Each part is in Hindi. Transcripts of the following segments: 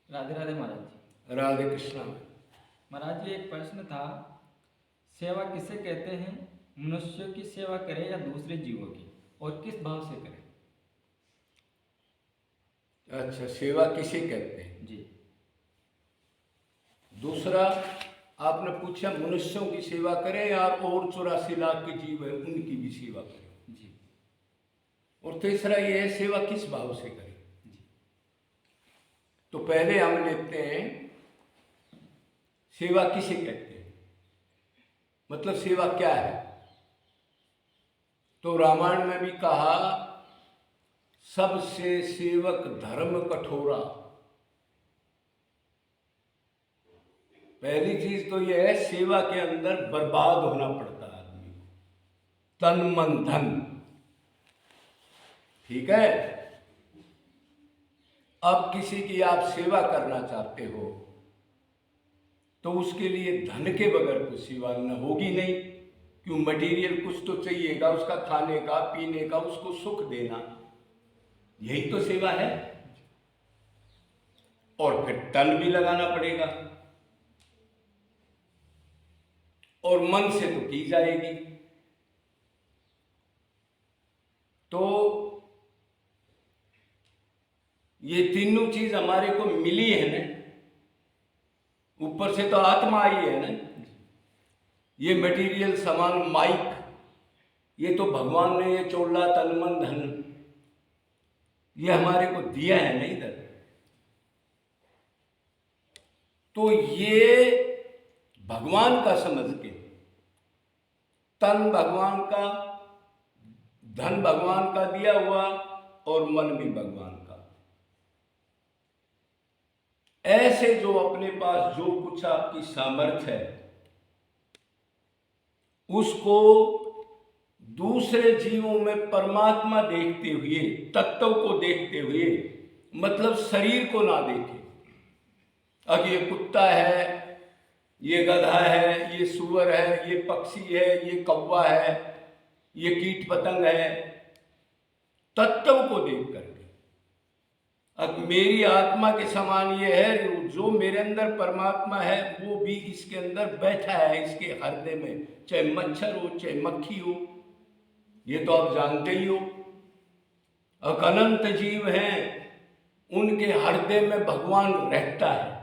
राधे राधे महाराज जी। राधे कृष्णा। महाराज जी, एक प्रश्न था। सेवा किसे कहते हैं? मनुष्यों की सेवा करें या दूसरे जीवों की, और किस भाव से करें? अच्छा, सेवा किसे कहते हैं? जी। दूसरा आपने पूछा मनुष्यों की सेवा करें या और 84 लाख के जीव है उनकी भी सेवा करें। जी। और तीसरा ये है सेवा किस भाव से करें। जी। तो पहले हम लेते हैं सेवा किसे कहते हैं, मतलब सेवा क्या है। तो रामायण में भी कहा सबसे सेवक धर्म कठोरा। पहली चीज तो यह है सेवा के अंदर बर्बाद होना पड़ता है आदमी को, तन मन धन। ठीक है। अब किसी की आप सेवा करना चाहते हो तो उसके लिए धन के बगैर तो सेवा न होगी नहीं। क्यों, मटेरियल कुछ तो चाहिएगा, उसका खाने का पीने का, उसको सुख देना, यही तो सेवा है। और फिर तन भी लगाना पड़ेगा और मन से तो की जाएगी। तो ये तीनों चीज हमारे को मिली है ना, ऊपर से तो आत्मा आई है ना। ये मटेरियल सामान माइक, ये तो भगवान ने ये चोला तन मन धन ये हमारे को दिया है ना इधर। तो ये भगवान का समझ के, तन भगवान का, धन भगवान का दिया हुआ और मन भी भगवान का, ऐसे जो अपने पास जो कुछ आपकी सामर्थ्य है उसको दूसरे जीवों में परमात्मा देखते हुए, तत्व को देखते हुए, मतलब शरीर को ना देखे। अब ये कुत्ता है, ये गधा है, ये सूअर है, ये पक्षी है, ये कौवा है, ये कीट पतंग है, तत्व को देख करके। अब मेरी आत्मा के समान ये है, जो मेरे अंदर परमात्मा है वो भी इसके अंदर बैठा है, इसके हृदय में, चाहे मच्छर हो चाहे मक्खी हो, ये तो आप जानते ही हो। अनंत जीव हैं, उनके हृदय में भगवान रहता है।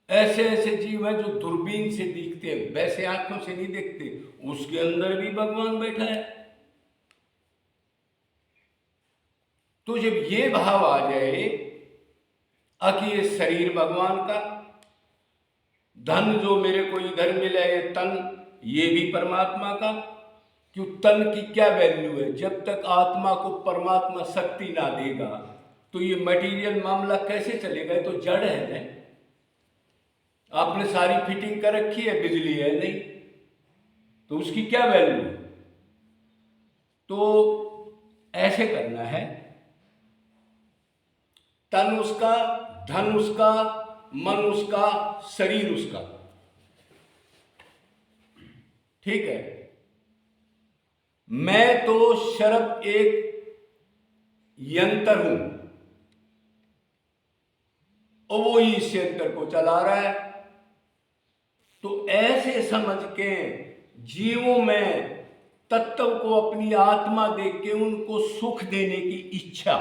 ऐसे ऐसे जीव हैं जो दूरबीन से दिखते हैं, वैसे आंखों से नहीं देखते, उसके अंदर भी भगवान बैठा है। तो जब ये भाव आ जाए कि ये शरीर भगवान का, धन जो मेरे को इधर मिला है, तन ये भी परमात्मा का। क्यों, तन की क्या वैल्यू है? जब तक आत्मा को परमात्मा शक्ति ना देगा तो ये मटेरियल मामला कैसे चलेगा? ये तो जड़ है ना। आपने सारी फिटिंग कर रखी है, बिजली है नहीं, तो उसकी क्या वैल्यू है? तो ऐसे करना है, तन उसका, धन उसका, मन उसका, शरीर उसका। ठीक है। मैं तो सिर्फ एक यंत्र हूं और वो ही इस यंत्र को चला रहा है। तो ऐसे समझ के जीवों में तत्व को अपनी आत्मा देख के उनको सुख देने की इच्छा,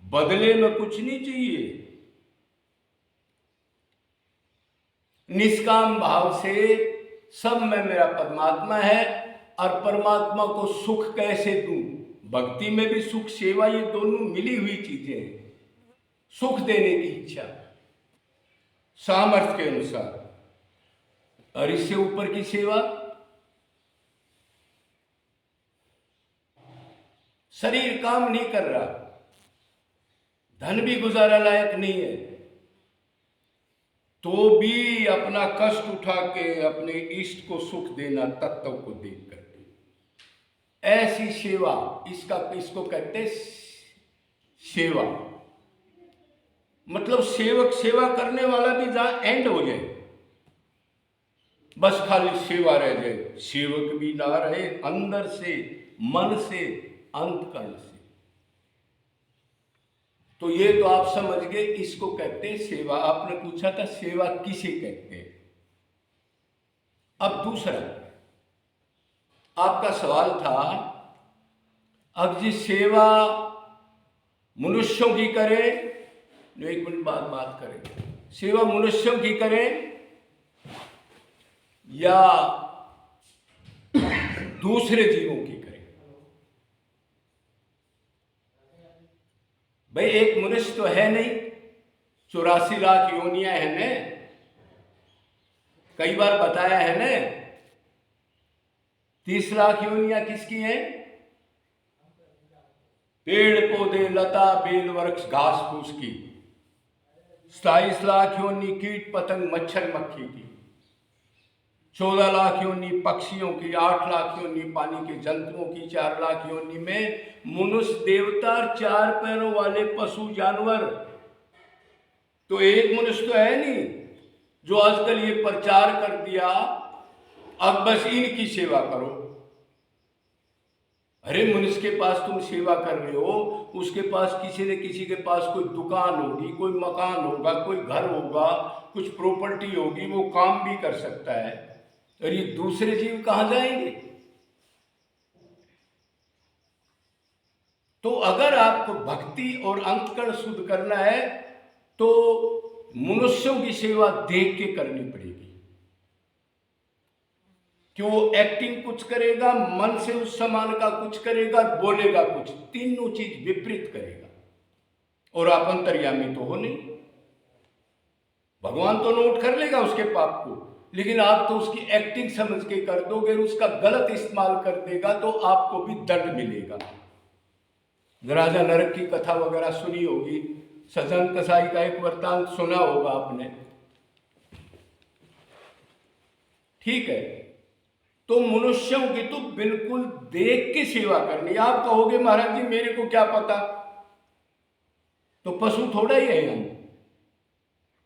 बदले में कुछ नहीं चाहिए। निष्काम भाव से सब में मेरा परमात्मा है और परमात्मा को सुख कैसे दूं? भक्ति में भी सुख, सेवा, ये दोनों मिली हुई चीजें हैं। सुख देने की इच्छा सामर्थ्य के अनुसार, और इससे ऊपर की सेवा, शरीर काम नहीं कर रहा, धन भी गुजारा लायक नहीं है, तो भी अपना कष्ट उठा के अपने इष्ट को सुख देना तत्व को देख करके, ऐसी सेवा, इसको कहते हैं सेवा। मतलब सेवक सेवा करने वाला भी जहां एंड हो जाए, बस खाली सेवा रह जाए, सेवक भी ना रहे, अंदर से, मन से, अंतकरण से। तो ये तो आप समझ गए, इसको कहते हैं सेवा। आपने पूछा था सेवा किसे कहते हैं। अब दूसरा आपका सवाल था, अब जी सेवा मनुष्यों की करें, एक मिनट बाद बात करेंगे, सेवा मनुष्यों की करें या दूसरे जीवों की करें। भाई एक मनुष्य तो है नहीं, 84 लाख योनियां हैं ने, कई बार बताया है ने। 30 लाख योनियां किसकी हैं? पेड़ पौधे लता बेल वृक्ष घास फूस की। 27 लाख योनि कीट पतंग मच्छर मक्खी की। 14 लाख योनि पक्षियों की। 8 लाख योनि पानी के जंतुओं की। 4 लाख योनि में मनुष्य देवता, 4 पैरों वाले पशु जानवर। तो एक मनुष्य तो है नहीं जो आजकल ये प्रचार कर दिया अब बस इनकी सेवा करो। अरे मनुष्य के पास तुम सेवा कर रहे हो, उसके पास किसी न किसी के पास कोई दुकान होगी, कोई मकान होगा, कोई घर होगा, कुछ प्रॉपर्टी होगी, वो काम भी कर सकता है। और ये दूसरे जीव कहां जाएंगे? तो अगर आपको भक्ति और अंतकरण शुद्ध करना है तो मनुष्यों की सेवा देख के करनी पड़ेगी कि वो एक्टिंग कुछ करेगा, मन से उस समान का कुछ करेगा, बोलेगा कुछ, तीनों चीज विपरीत करेगा। और आप अंतर्यामी तो हो नहीं, भगवान तो नोट कर लेगा उसके पाप को, लेकिन आप तो उसकी एक्टिंग समझ के कर दोगे, उसका गलत इस्तेमाल कर देगा तो आपको भी दंड मिलेगा। राजा नरक की कथा वगैरह सुनी होगी, सजन कसाई का एक वृत्तांत सुना होगा आपने, ठीक है। तो मनुष्यों की तो बिल्कुल देख के सेवा करनी। आप कहोगे महाराज जी मेरे को क्या पता, तो पशु थोड़ा ही है हम।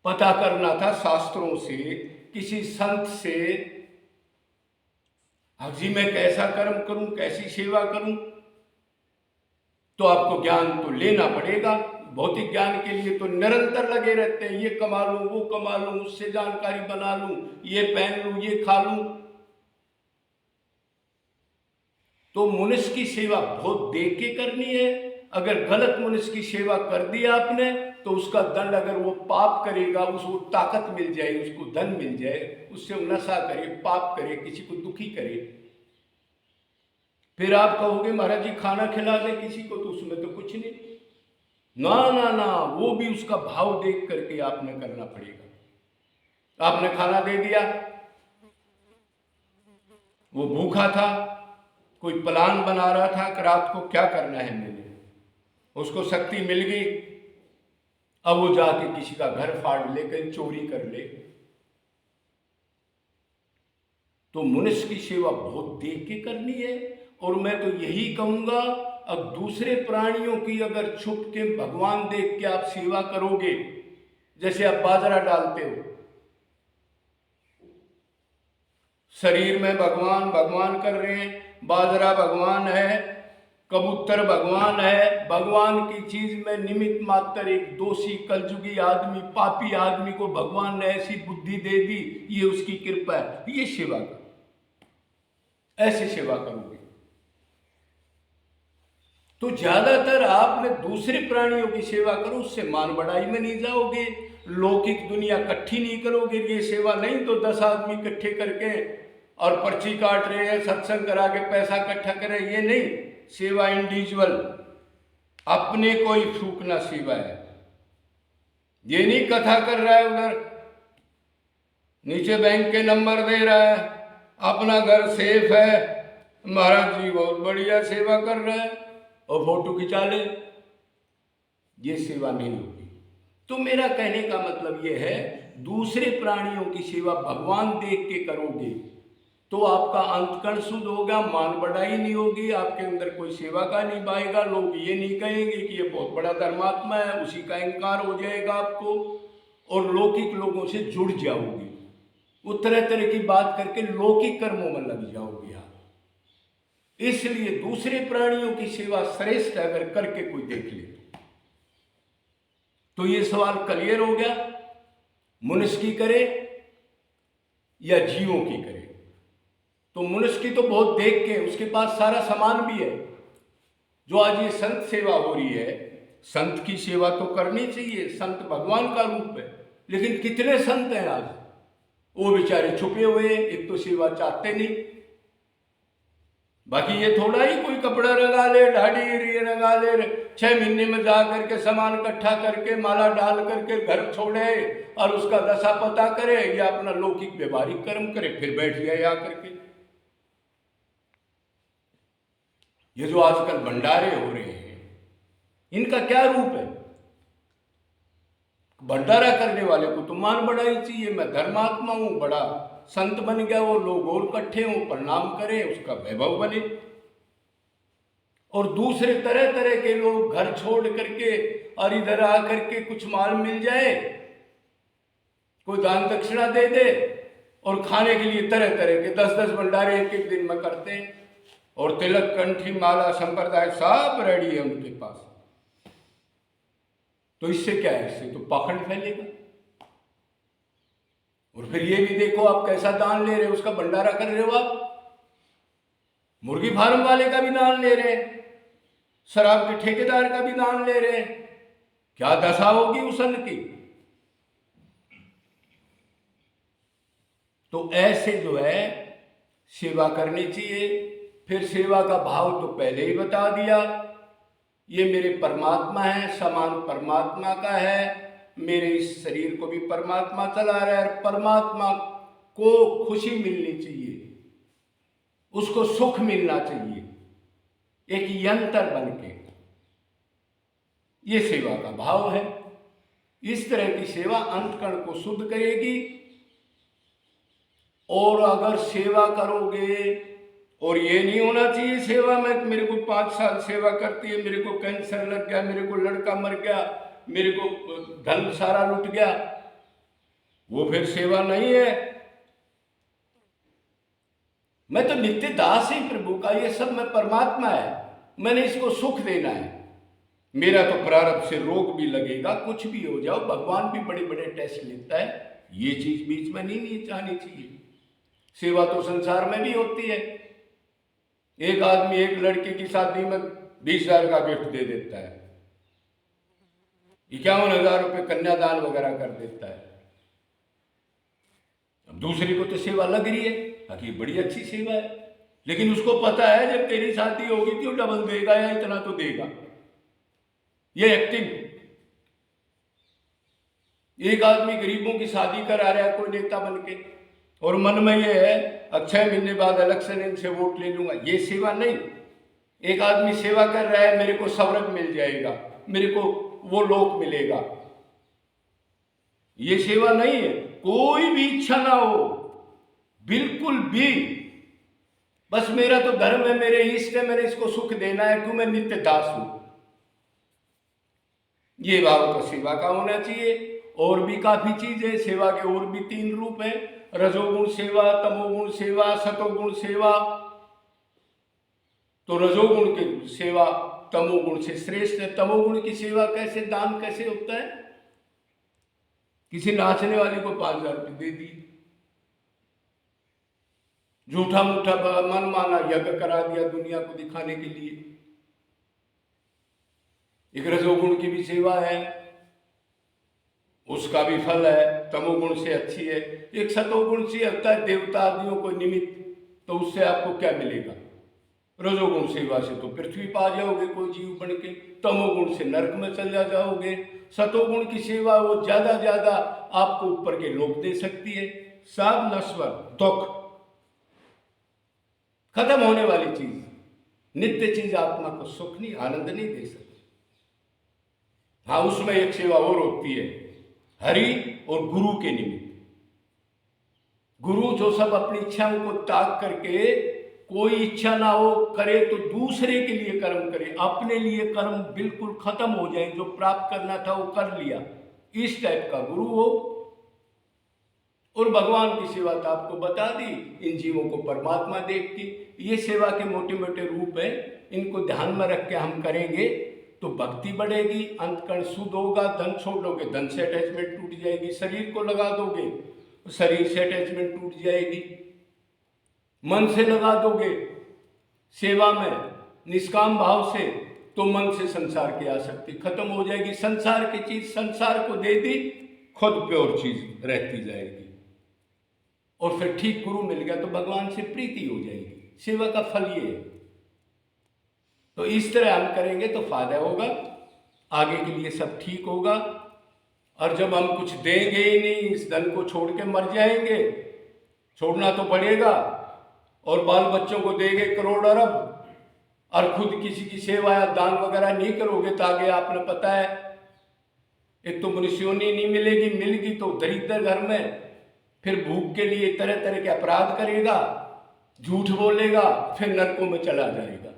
पता करना था शास्त्रों से, किसी संत से, अब जी मैं कैसा कर्म करूं, कैसी सेवा करूं, तो आपको ज्ञान तो लेना पड़ेगा। भौतिक ज्ञान के लिए तो निरंतर लगे रहते हैं, ये कमा लूं, वो कमा लूं, उससे जानकारी बना लूं, ये पहन लूं, ये खा लूं। तो मनुष्य की सेवा बहुत देख के करनी है। अगर गलत मनुष्य की सेवा कर दी आपने तो उसका दंड, अगर वो पाप करेगा, उसको ताकत मिल जाए, उसको धन मिल जाए, उससे वो नशा करे, पाप करे, किसी को दुखी करे, फिर आप कहोगे महाराज जी खाना खिला दे किसी को, तो उसमें तो कुछ नहीं। ना ना ना, वो भी उसका भाव देख करके आपने करना पड़ेगा। आपने खाना दे दिया, वो भूखा था, कोई प्लान बना रहा था कि रात को क्या करना है मैंने, उसको शक्ति मिल गई, अब वो जाके किसी का घर फाड़ ले, कहीं चोरी कर ले। तो मनुष्य की सेवा बहुत देख के करनी है। और मैं तो यही कहूंगा, अब दूसरे प्राणियों की अगर छुप के भगवान देख के आप सेवा करोगे, जैसे आप बाजरा डालते हो, शरीर में भगवान भगवान कर रहे हैं, बाजरा भगवान है, कबूतर भगवान है, भगवान की चीज में निमित्त मात्र एक दोषी कलजुगी आदमी, पापी आदमी को भगवान ने ऐसी बुद्धि दे दी, ये उसकी कृपा है, ये सेवा करो, ऐसी सेवा करोगे। तो ज्यादातर आपने दूसरे प्राणियों की सेवा करो, उससे मान बढ़ाई में नहीं जाओगे, लौकिक दुनिया इकट्ठी नहीं करोगे, ये सेवा नहीं तो 10 आदमी इकट्ठे करके और पर्ची काट रहे हैं, सत्संग करा के पैसा इकट्ठा करें, ये नहीं। सेवा इंडिविजुअल, अपने को ही फूकना सेवा है। ये नहीं कथा कर रहा है उधर, नीचे बैंक के नंबर दे रहा है, अपना घर सेफ है, महाराज जी बहुत बढ़िया सेवा कर रहे हैं, और फोटो खिंचा ले, ये सेवा नहीं होगी। तो मेरा कहने का मतलब ये है, दूसरे प्राणियों की सेवा भगवान देख के करोगे तो आपका अंतकरण शुद्ध होगा, मान बढ़ाई नहीं होगी, आपके अंदर कोई सेवा का नहीं पाएगा, लोग ये नहीं कहेंगे कि ये बहुत बड़ा धर्मात्मा है, उसी का अहंकार हो जाएगा आपको, और लौकिक लोगों से जुड़ जाओगे, वो तरह तरह की बात करके लौकिक कर्मों में लग जाओगे आप। इसलिए दूसरे प्राणियों की सेवा श्रेष्ठ है, अगर करके कोई देख ले। तो ये सवाल क्लियर हो गया, मनुष्य की करे या जीवों की करे। तो मनुष्य की तो बहुत देख के, उसके पास सारा सामान भी है। जो आज ये संत सेवा हो रही है, संत की सेवा तो करनी चाहिए, संत भगवान का रूप है, लेकिन कितने संत हैं आज, वो बेचारे छुपे हुए हैं, एक तो सेवा चाहते नहीं। बाकी ये थोड़ा ही कोई कपड़ा लगा ले, दाढ़ी ये लगा ले, 6 महीने में जा करके सामान इकट्ठा करके माला डाल करके घर छोड़े और उसका दशा पता करे या अपना लौकिक व्यवहारिक कर्म करे, फिर बैठ जाए आकर के। ये जो आजकल भंडारे हो रहे हैं, इनका क्या रूप है? भंडारा करने वाले को तो मान बढ़ाई चाहिए, मैं धर्मात्मा हूं, बड़ा संत बन गया, वो लोग और इकट्ठे हों, प्रणाम करें, उसका वैभव बने। और दूसरे तरह तरह के लोग घर छोड़ करके और इधर आकर के कुछ माल मिल जाए, कोई दान दक्षिणा दे दे और खाने के लिए तरह तरह के 10-10 भंडारे एक एक दिन में करते हैं। और तिलक, कंठी, माला, संप्रदाय सब रेडी है उनके पास। तो इससे क्या है? इससे तो पाखंड फैलेगा। और फिर ये भी देखो आप कैसा दान ले रहे हो, उसका भंडारा कर रहे हो आप, मुर्गी फार्म वाले का भी दान ले रहे हैं, शराब के ठेकेदार का भी दान ले रहे हैं। क्या दशा होगी उस अन्न की? तो ऐसे जो है सेवा करनी चाहिए। फिर सेवा का भाव तो पहले ही बता दिया, ये मेरे परमात्मा है, सामान परमात्मा का है, मेरे इस शरीर को भी परमात्मा चला रहा है, परमात्मा को खुशी मिलनी चाहिए, उसको सुख मिलना चाहिए, एक यंत्र बन के। ये सेवा का भाव है। इस तरह की सेवा अंतकरण को शुद्ध करेगी। और अगर सेवा करोगे, और ये नहीं होना चाहिए सेवा में मेरे को 5 साल सेवा करती है, मेरे को कैंसर लग गया, मेरे को लड़का मर गया, मेरे को धन सारा लुट गया, वो फिर सेवा नहीं है। मैं तो नित्य दास ही प्रभु का, ये सब मैं परमात्मा है, मैंने इसको सुख देना है। मेरा तो प्रारब्ध से रोग भी लगेगा, कुछ भी हो जाओ, भगवान भी बड़े बड़े टेस्ट लेता है, ये चीज बीच में नहीं चाहनी चाहिए। सेवा तो संसार में भी होती है। एक आदमी एक लड़के की शादी में 20,000 का गिफ्ट दे देता है, 51,000 रुपये कन्यादान वगैरह कर देता है। अब दूसरे को तो सेवा लग रही है, ताकि बड़ी अच्छी सेवा है, लेकिन उसको पता है जब तेरी शादी होगी तो डबल देगा या इतना तो देगा, ये एक्टिंग। एक आदमी गरीबों की शादी करा रहा है कोई नेता बन के, और मन में ये है अब 6 महीने बाद इलेक्शन इनसे वोट ले लूंगा, ये सेवा नहीं। एक आदमी सेवा कर रहा है, मेरे को स्वर्ग मिल जाएगा, मेरे को वो लोक मिलेगा, ये सेवा नहीं है। कोई भी इच्छा ना हो, बिल्कुल भी, बस मेरा तो धर्म है, मेरे इष्ट है, मैंने इसको सुख देना है, क्यों मैं नित्य दास हूं। ये भाव तो सेवा का होना चाहिए। और भी काफी चीज है सेवा के, और भी 3 रूप है, रजोगुण सेवा, तमोगुण सेवा, सतोगुण सेवा। तो रजोगुण की सेवा तमोगुण से श्रेष्ठ है। तमोगुण की सेवा कैसे, दान कैसे होता है? किसी नाचने वाले को 5,000 रुपये दे दी, झूठा मूठा मन माना यज्ञ करा दिया दुनिया को दिखाने के लिए। एक रजोगुण की भी सेवा है, उसका भी फल है, तमोगुण से अच्छी है। एक सतोगुण से होता है देवता आदियों को निमित्त, तो उससे आपको क्या मिलेगा? रजोगुण सेवा से तो पृथ्वी पा जाओगे कोई जीव बन के, तमोगुण से नरक में चल जाओगे। सतोगुण की सेवा वो ज्यादा आपको ऊपर के लोक दे सकती है। सब नश्वर, दुख, खत्म होने वाली चीज, नित्य चीज आत्मा को सुख नहीं, आनंद नहीं दे सकती। हाँ, उसमें एक सेवा और होती है, हरि और गुरु के निमित्त। गुरु जो सब अपनी इच्छाओं को त्याग करके, कोई इच्छा ना हो करे तो दूसरे के लिए कर्म करे, अपने लिए कर्म बिल्कुल खत्म हो जाए, जो प्राप्त करना था वो कर लिया, इस टाइप का गुरु हो। और भगवान की सेवा तो आपको बता दी, इन जीवों को परमात्मा देख के। ये सेवा के मोटे मोटे रूप है, इनको ध्यान में रख के हम करेंगे तो भक्ति बढ़ेगी, अंतकरण शुद्ध होगा। धन छोड़ दोगे, धन से अटैचमेंट टूट जाएगी। शरीर को लगा दोगे, शरीर से अटैचमेंट टूट जाएगी। मन से लगा दोगे सेवा में, निष्काम भाव से, तो मन से संसार की आसक्ति खत्म हो जाएगी। संसार की चीज संसार को दे दी, खुद प्योर चीज रहती जाएगी। और फिर ठीक गुरु मिल गया तो भगवान से प्रीति हो जाएगी। सेवा का फल ये है। तो इस तरह हम करेंगे तो फायदा होगा, आगे के लिए सब ठीक होगा। और जब हम कुछ देंगे ही नहीं, इस धन को छोड़ के मर जाएंगे, छोड़ना तो पड़ेगा, और बाल बच्चों को देंगे करोड़ अरब, और खुद किसी की सेवा या दान वगैरह नहीं करोगे तो आगे आपने पता है, एक तो मनुष्योनी नहीं मिलेगी, मिलेगी तो दरिद्र घर में, फिर भूख के लिए तरह तरह के अपराध करेगा, झूठ बोलेगा, फिर नरकों में चला जाएगा।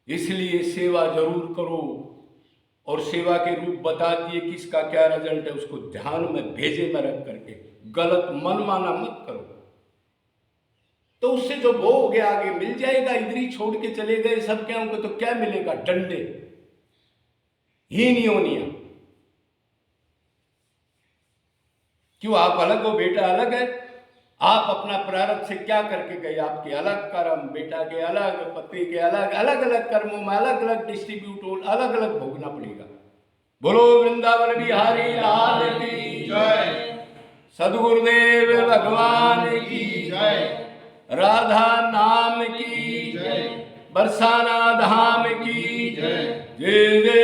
इसलिए सेवा जरूर करो, और सेवा के रूप बता दिए कि इसका क्या रिजल्ट है, उसको ध्यान में भेजे में रख करके गलत मन माना मत करो। तो उससे जो भोग गया आगे मिल जाएगा। इधर ही छोड़ के चले गए सब क्या, उनको तो क्या मिलेगा? डंडे, हीनियोनिया। क्यों? आप अलग हो, बेटा अलग है। आप अपना प्रारब्ध से क्या करके गए? आपके अलग कर्म, बेटा के अलग, पति के अलग, अलग अलग कर्मों में अलग अलग डिस्ट्रीब्यूट हो, अलग अलग भोगना पड़ेगा। बोलो वृंदावन बिहारी लाल की जय, सदगुरुदेव भगवान की जय, राधा नाम की जय, बरसाना धाम की जय, जय जय